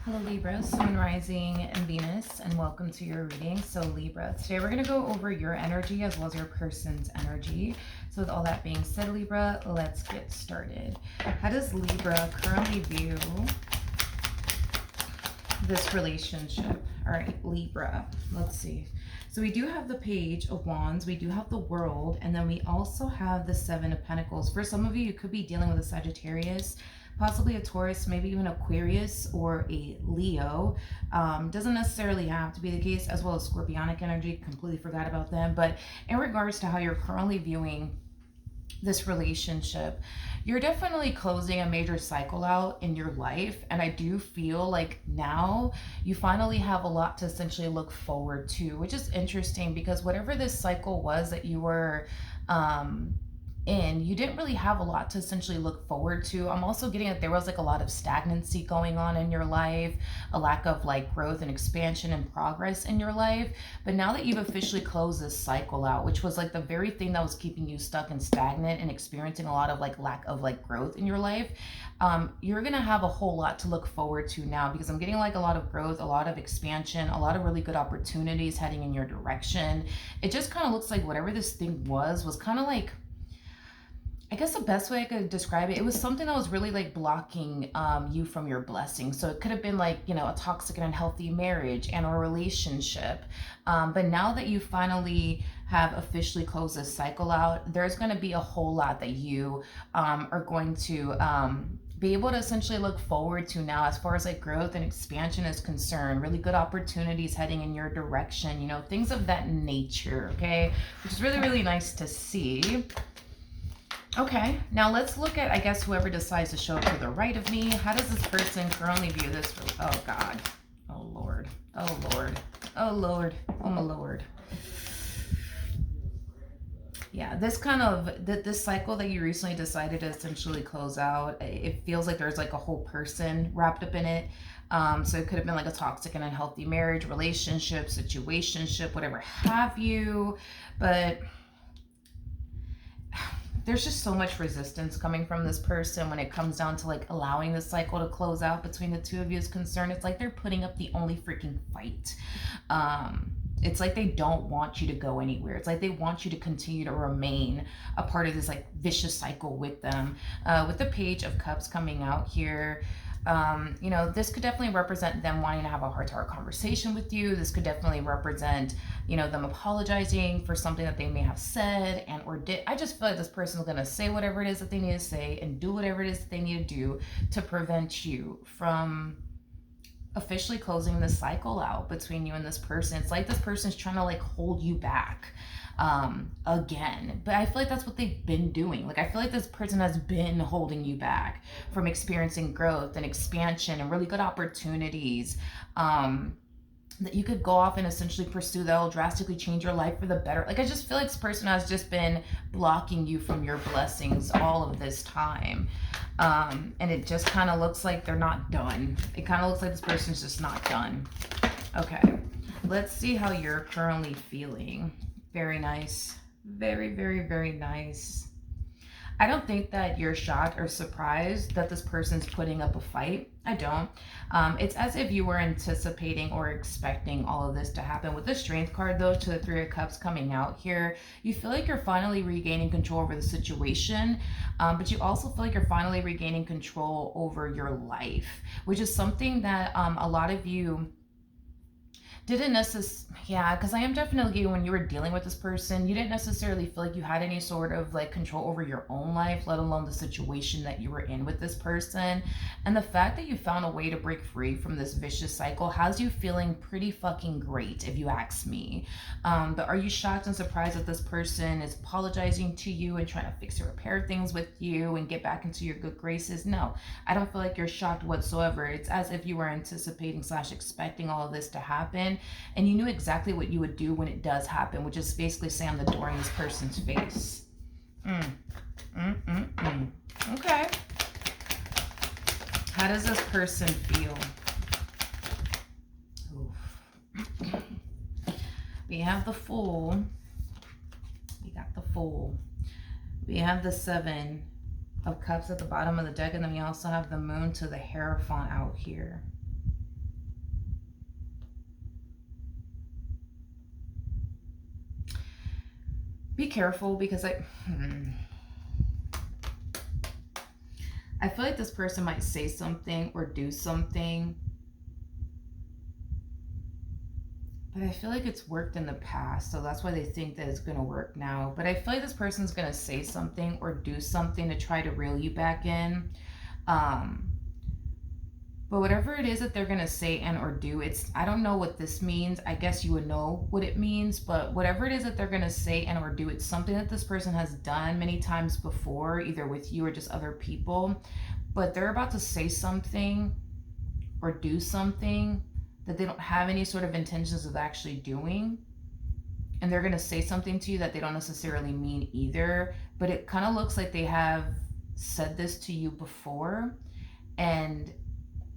Hello Libra, Sun Rising and Venus, and welcome to your reading. So Libra, today we're going to go over your energy as well as your person's energy. So with all that being said, Libra, let's get started. How does Libra currently view this relationship? All right, Libra, let's see. So we do have the Page of Wands, we do have the World, and then we also have the Seven of Pentacles. For some of you, you could be dealing with a Sagittarius, possibly a Taurus, maybe even Aquarius or a Leo. Doesn't necessarily have to be the case, as well as Scorpionic energy. Completely forgot about them. But in regards to how you're currently viewing this relationship, you're definitely closing a major cycle out in your life, and I do feel like now you finally have a lot to essentially look forward to, which is interesting because whatever this cycle was that you were you didn't really have a lot to essentially look forward to. I'm also getting that there was like a lot of stagnancy going on in your life, a lack of like growth and expansion and progress in your life. But now that you've officially closed this cycle out, which was like the very thing that was keeping you stuck and stagnant and experiencing a lot of like lack of like growth in your life, you're gonna have a whole lot to look forward to now, because I'm getting like a lot of growth, a lot of expansion, a lot of really good opportunities heading in your direction. It just kind of looks like whatever this thing was kind of like, I guess the best way I could describe it, it was something that was really like blocking you from your blessings. So it could have been like, you know, a toxic and unhealthy marriage and a relationship. But now that you finally have officially closed this cycle out, there's going to be a whole lot that you are going to be able to essentially look forward to now, as far as like growth and expansion is concerned. Really good opportunities heading in your direction, you know, things of that nature. Okay, which is really, really nice to see. Okay, now let's look at, I guess, whoever decides to show up to the right of me. How does this person currently view this? Oh, God. Oh, Lord. Oh, Lord. Oh, Lord. Oh, my Lord. Yeah, this kind of, this cycle that you recently decided to essentially close out, it feels like there's like a whole person wrapped up in it. So it could have been like a toxic and unhealthy marriage, relationship, situationship, whatever have you. But there's just so much resistance coming from this person when it comes down to like allowing this cycle to close out between the two of you is concerned. It's like they're putting up the only freaking fight. It's like they don't want you to go anywhere. It's like they want you to continue to remain a part of this like vicious cycle with them. With the Page of Cups coming out here, you know, this could definitely represent them wanting to have a heart-to-heart conversation with you. This could definitely represent, you know, them apologizing for something that they may have said and or did. I just feel like this person is going to say whatever it is that they need to say and do whatever it is that they need to do to prevent you from officially closing the cycle out between you and this person. It's like this person's trying to like hold you back again. But I feel like that's what they've been doing. Like, I feel like this person has been holding you back from experiencing growth and expansion and really good opportunities that you could go off and essentially pursue that will drastically change your life for the better. Like, I just feel like this person has just been blocking you from your blessings all of this time. And it just kind of looks like they're not done. It kind of looks like this person's just not done. Okay, let's see how you're currently feeling. Very nice. Very, very, very nice. I don't think that you're shocked or surprised that this person's putting up a fight. I don't. It's as if you were anticipating or expecting all of this to happen. With the Strength card, though, to the Three of Cups coming out here, you feel like you're finally regaining control over the situation, but you also feel like you're finally regaining control over your life, which is something that a lot of you didn't necessarily, yeah, because I am definitely, when you were dealing with this person, you didn't necessarily feel like you had any sort of like control over your own life, let alone the situation that you were in with this person. And the fact that you found a way to break free from this vicious cycle has you feeling pretty fucking great, if you ask me. But are you shocked and surprised that this person is apologizing to you and trying to fix and repair things with you and get back into your good graces? No, I don't feel like you're shocked whatsoever. It's as if you were anticipating / expecting all of this to happen, and you knew exactly what you would do when it does happen, which is basically slam the door in this person's face. Okay. How does this person feel? Oof. We have the Fool. We got the Fool. We have the Seven of Cups at the bottom of the deck, and then we also have the Moon to the Hierophant out here. be careful, because I feel like this person might say something or do something, but I feel like it's worked in the past, so that's why they think that it's going to work now. But I feel like this person's going to say something or do something to try to reel you back in. But whatever it is that they're going to say and or do, I don't know what this means. I guess you would know what it means, but whatever it is that they're going to say and or do, it's something that this person has done many times before, either with you or just other people. But they're about to say something or do something that they don't have any sort of intentions of actually doing. And they're going to say something to you that they don't necessarily mean either. But it kind of looks like they have said this to you before, and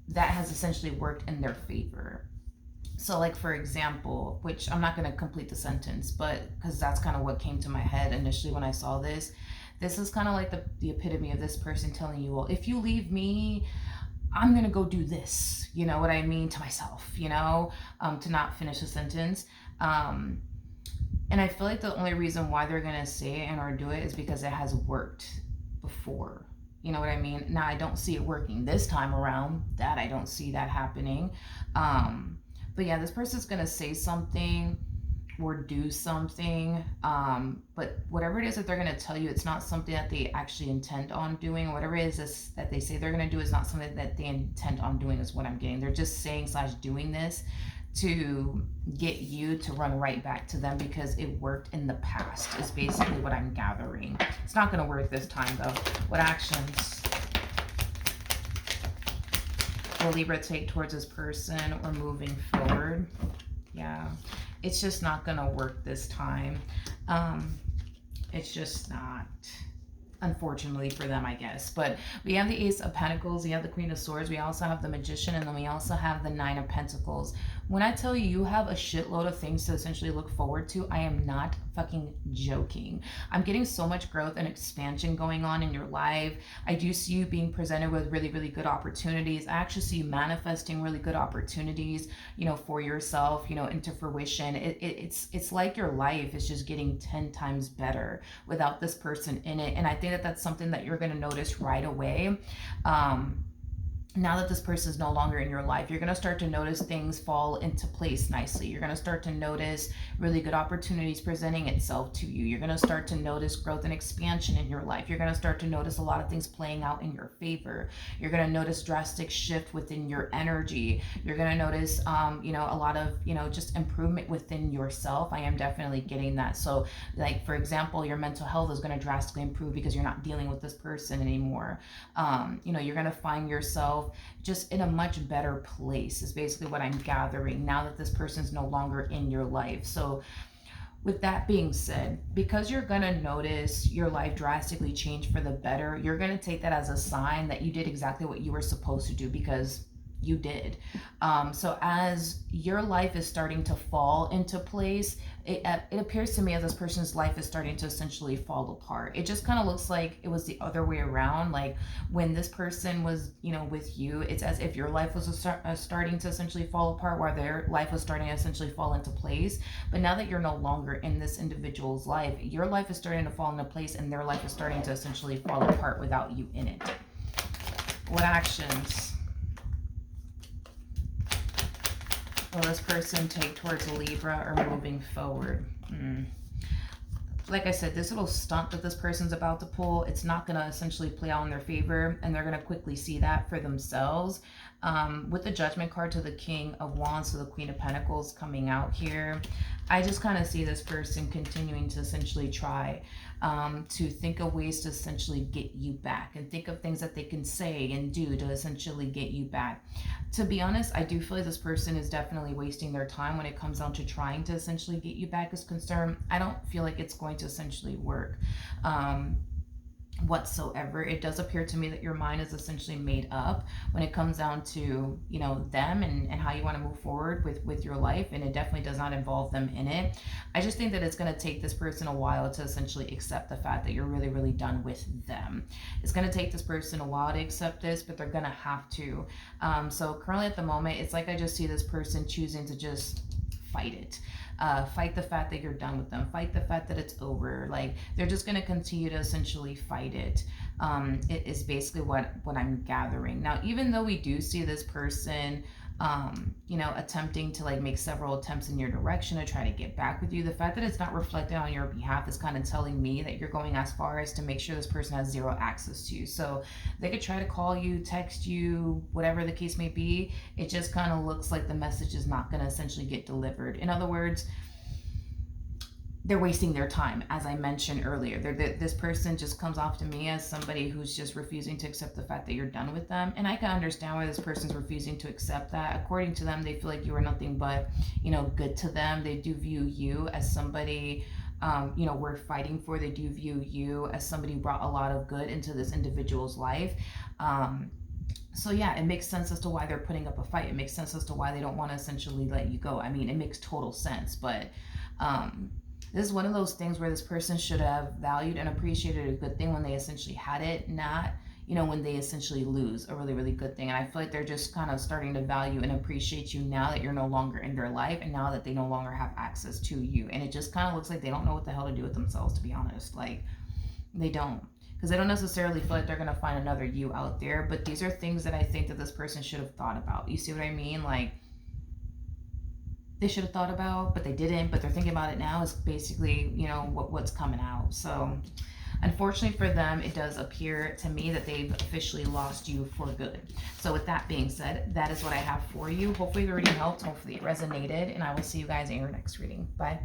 that has essentially worked in their favor. So, like, for example, which I'm not going to complete the sentence, but because that's kind of what came to my head initially when I saw this. This is kind of like the epitome of this person telling you, well, if you leave me, I'm going to go do this. You know what I mean? To myself, to not finish a sentence. And I feel like the only reason why they're going to say it and or do it is because it has worked before. You know what I mean? Now, I don't see it working this time around. That I don't see that happening. But yeah, this person's going to say something or do something. But whatever it is that they're going to tell you, it's not something that they actually intend on doing. Whatever it is that they say they're going to do is not something that they intend on doing, is what I'm getting. They're just saying / doing this to get you to run right back to them because it worked in the past, is basically what I'm gathering. It's not going to work this time, though. What actions will Libra take towards this person or moving forward? Yeah, it's just not going to work this time. It's just not, unfortunately for them, I guess. But we have the Ace of Pentacles, we have the Queen of Swords, we also have the Magician, and then we also have the Nine of Pentacles. When I tell you you have a shitload of things to essentially look forward to, I am not fucking joking. I'm getting so much growth and expansion going on in your life. I do see you being presented with really, really good opportunities. I actually see you manifesting really good opportunities, for yourself, into fruition. It's like your life is just getting 10 times better without this person in it. And I think that that's something that you're going to notice right away. Now that this person is no longer in your life, you're going to start to notice things fall into place nicely. You're going to start to notice really good opportunities presenting itself to you. You're going to start to notice growth and expansion in your life. You're going to start to notice a lot of things playing out in your favor. You're going to notice drastic shift within your energy. You're going to notice, a lot of, just improvement within yourself. I am definitely getting that. So, like, for example, your mental health is going to drastically improve because you're not dealing with this person anymore. You're going to find yourself just in a much better place, is basically what I'm gathering now that this person's no longer in your life. So with that being said, because you're going to notice your life drastically change for the better, you're going to take that as a sign that you did exactly what you were supposed to do, because you did. So as your life is starting to fall into place, it appears to me as this person's life is starting to essentially fall apart. It just kind of looks like it was the other way around. Like when this person was, with you, it's as if your life was starting to essentially fall apart, while their life was starting to essentially fall into place. But now that you're no longer in this individual's life, your life is starting to fall into place, and their life is starting to essentially fall apart without you in it. What actions will this person take towards Libra or moving forward? Like I said, this little stunt that this person's about to pull, it's not going to essentially play out in their favor, and they're going to quickly see that for themselves. With the Judgment card to the King of Wands to the Queen of Pentacles coming out here, I just kind of see this person continuing to essentially try to think of ways to essentially get you back, and think of things that they can say and do to essentially get you back. To be honest, I do feel like this person is definitely wasting their time when it comes down to trying to essentially get you back is concerned. I don't feel like it's going to essentially work whatsoever. It does appear to me that your mind is essentially made up when it comes down to them and how you want to move forward with your life, and it definitely does not involve them in it. I just think that it's going to take this person a while to essentially accept the fact that you're really, really done with them. It's going to take this person a while to accept this, but they're going to have to. So currently at the moment, it's like I just see this person choosing to just fight it. Fight the fact that you're done with them. Fight the fact that it's over. Like, they're just going to continue to essentially fight it. It is basically what I'm gathering. Now, even though we do see this person, you know, attempting to like make several attempts in your direction to try to get back with you, the fact that it's not reflected on your behalf is kind of telling me that you're going as far as to make sure this person has zero access to you. So they could try to call you, text you, whatever the case may be. It just kind of looks like the message is not going to essentially get delivered. In other words, they're wasting their time, as I mentioned earlier. This person just comes off to me as somebody who's just refusing to accept the fact that you're done with them. And I can understand why this person's refusing to accept that. According to them, they feel like you are nothing but, you know, good to them. They do view you as somebody, you know, worth fighting for. They do view you as somebody who brought a lot of good into this individual's life. So yeah, it makes sense as to why they're putting up a fight. It makes sense as to why they don't want to essentially let you go. I mean, it makes total sense, but this is one of those things where this person should have valued and appreciated a good thing when they essentially had it, not, you know, when they essentially lose a really, really good thing. And I feel like they're just kind of starting to value and appreciate you now that you're no longer in their life and now that they no longer have access to you. And it just kind of looks like they don't know what the hell to do with themselves, to be honest. Like, they don't. Because they don't necessarily feel like they're going to find another you out there. But these are things that I think that this person should have thought about. You see what I mean? Like, they should have thought about, but they didn't, but they're thinking about it now is basically, you know, what's coming out. So unfortunately for them, it does appear to me that they've officially lost you for good. So with that being said, that is what I have for you. Hopefully the reading helped. Hopefully it resonated, and I will see you guys in your next reading. Bye.